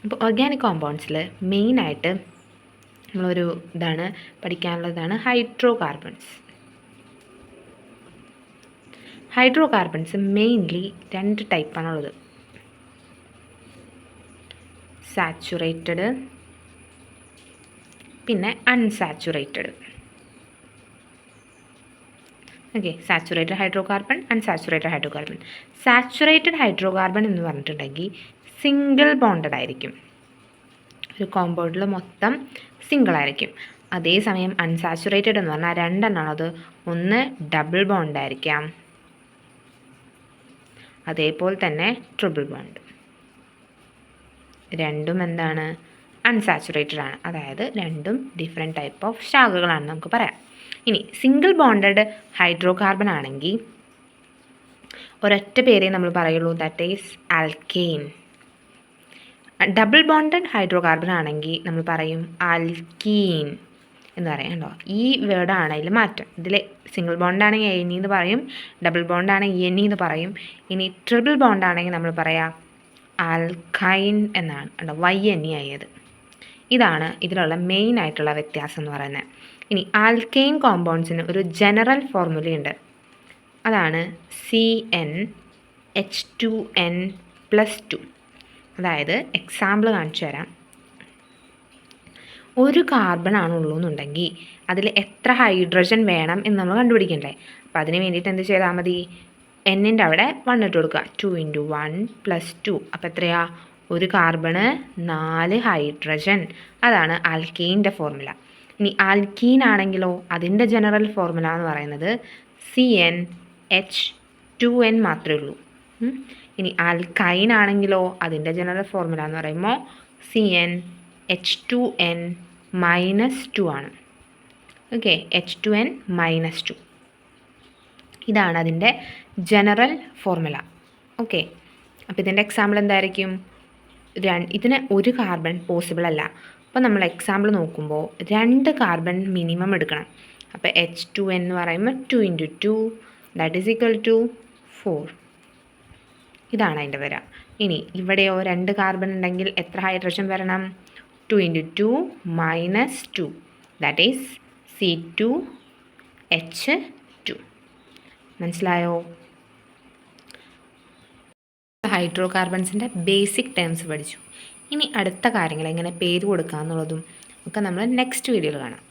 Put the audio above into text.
അപ്പോൾ ഓർഗാനിക് കോമ്പൗണ്ട്സിൽ മെയിനായിട്ട് നമ്മളൊരു ഇതാണ് പഠിക്കാനുള്ളതാണ് hydrocarbons. Hydrocarbons mainly 2 ടൈപ്പാണുള്ളത്. സാച്ചുറേറ്റഡ് പിന്നെ unsaturated. Okay, saturated hydrocarbon, unsaturated hydrocarbon. Saturated hydrocarbon എന്ന് പറഞ്ഞിട്ടുണ്ടെങ്കിൽ സിംഗിൾ ബോണ്ടഡ് ആയിരിക്കും, ഒരു കോമ്പൗണ്ടിൽ മൊത്തം സിംഗിൾ ആയിരിക്കും. അതേസമയം അൺസാച്ചുറേറ്റഡ് എന്ന് പറഞ്ഞാൽ 2 എണ്ണമാണത്. ഒന്ന് ഡബിൾ ബോണ്ട് ആയിരിക്കാം, അതേപോലെ തന്നെ ട്രിപ്പിൾ ബോണ്ട്. രണ്ടും എന്താണ്? അൺസാച്ചുറേറ്റഡ് ആണ്, അതായത് രണ്ടും ഡിഫറെൻറ്റ് ടൈപ്പ് ഓഫ് ശാഖകളാണെന്ന് നമുക്ക് പറയാം. ഇനി സിംഗിൾ ബോണ്ടഡ് ഹൈഡ്രോകാർബൺ ആണെങ്കിൽ ഒരൊറ്റ പേരേ നമ്മൾ പറയുള്ളൂ, that is alkane. Double bonded hydrocarbon ആണെങ്കിൽ നമ്മൾ പറയും ആൽക്കീൻ എന്ന് പറയാം. കേട്ടോ, ഈ വേർഡാണ് അതിൽ മാറ്റം. ഇതിൽ സിംഗിൾ ബോണ്ടാണെങ്കിൽ എൻ എന്ന് പറയും, ഡബിൾ ബോണ്ടാണെങ്കിൽ എൻ എന്ന് പറയും. ഇനി ട്രിപ്പിൾ ബോണ്ടാണെങ്കിൽ നമ്മൾ പറയാം ആൽക്കൈൻ എന്നാണ്. കേട്ടോ, YNE ആയത്. ഇതാണ് ഇതിലുള്ള മെയിൻ ആയിട്ടുള്ള വ്യത്യാസം എന്ന് പറയുന്നത്. ഇനി ആൽക്കെയിൻ കോമ്പൗണ്ട്സിന് ഒരു ജനറൽ ഫോർമുലയുണ്ട്, അതാണ് CnH2n+2. അതായത് എക്സാമ്പിൾ കാണിച്ചു തരാം. ഒരു കാർബൺ ആണുള്ളൂ എന്നുണ്ടെങ്കിൽ അതിൽ എത്ര ഹൈഡ്രജൻ വേണം എന്ന് നമ്മൾ കണ്ടുപിടിക്കണ്ടേ? അപ്പോൾ അതിന് വേണ്ടിയിട്ട് എന്ത് ചെയ്താൽ മതി? എന്നിൻ്റെ അവിടെ 1 ഇട്ട് കൊടുക്കുക. 2 × 1 + 2. അപ്പോൾ എത്രയാ? ഒരു കാർബണ് 4 ഹൈഡ്രജൻ. അതാണ് ആൽക്കെയിൻ്റെ ഫോർമുല. ഇനി ആൽക്കീൻ ആണെങ്കിലോ അതിൻ്റെ ജനറൽ ഫോർമുല എന്ന് പറയുന്നത് CnH2n മാത്രമേ ഉള്ളൂ. ഇനി ആൽക്കൈൻ ആണെങ്കിലോ അതിൻ്റെ ജനറൽ ഫോർമുല എന്ന് പറയുമ്പോൾ CnH2n-2 ആണ്. Okay, H2n-2. ഇതാണ് അതിൻ്റെ ജനറൽ ഫോർമുല. ഓക്കെ, അപ്പോൾ ഇതിൻ്റെ എക്സാമ്പിൾ എന്തായിരിക്കും? ഇതിന് ഒരു കാർബൺ പോസിബിൾ അല്ല. അപ്പോൾ നമ്മൾ എക്സാമ്പിൾ നോക്കുമ്പോൾ 2 കാർബൺ മിനിമം എടുക്കണം. അപ്പോൾ H2n എന്ന് പറയുമ്പോൾ 2 × 2 ദാറ്റ് ഈസ് ഈക്വൽ ടു 4. ഇതാണ് അതിൻ്റെ വരിക. ഇനി ഇവിടെയോ 2 കാർബൺ ഉണ്ടെങ്കിൽ എത്ര ഹൈഡ്രജൻ വരണം? 2 × 2 - 2 ദാറ്റ് ഈസ് C2H2. മനസ്സിലായോ? ഹൈഡ്രോ കാർബൺസിൻ്റെ ബേസിക് ടേംസ് പഠിച്ചു. ഇനി അടുത്ത കാര്യങ്ങൾ എങ്ങനെ പേര് കൊടുക്കുക എന്നുള്ളതും ഒക്കെ നമ്മൾ നെക്സ്റ്റ് വീഡിയോയിൽ കാണാം.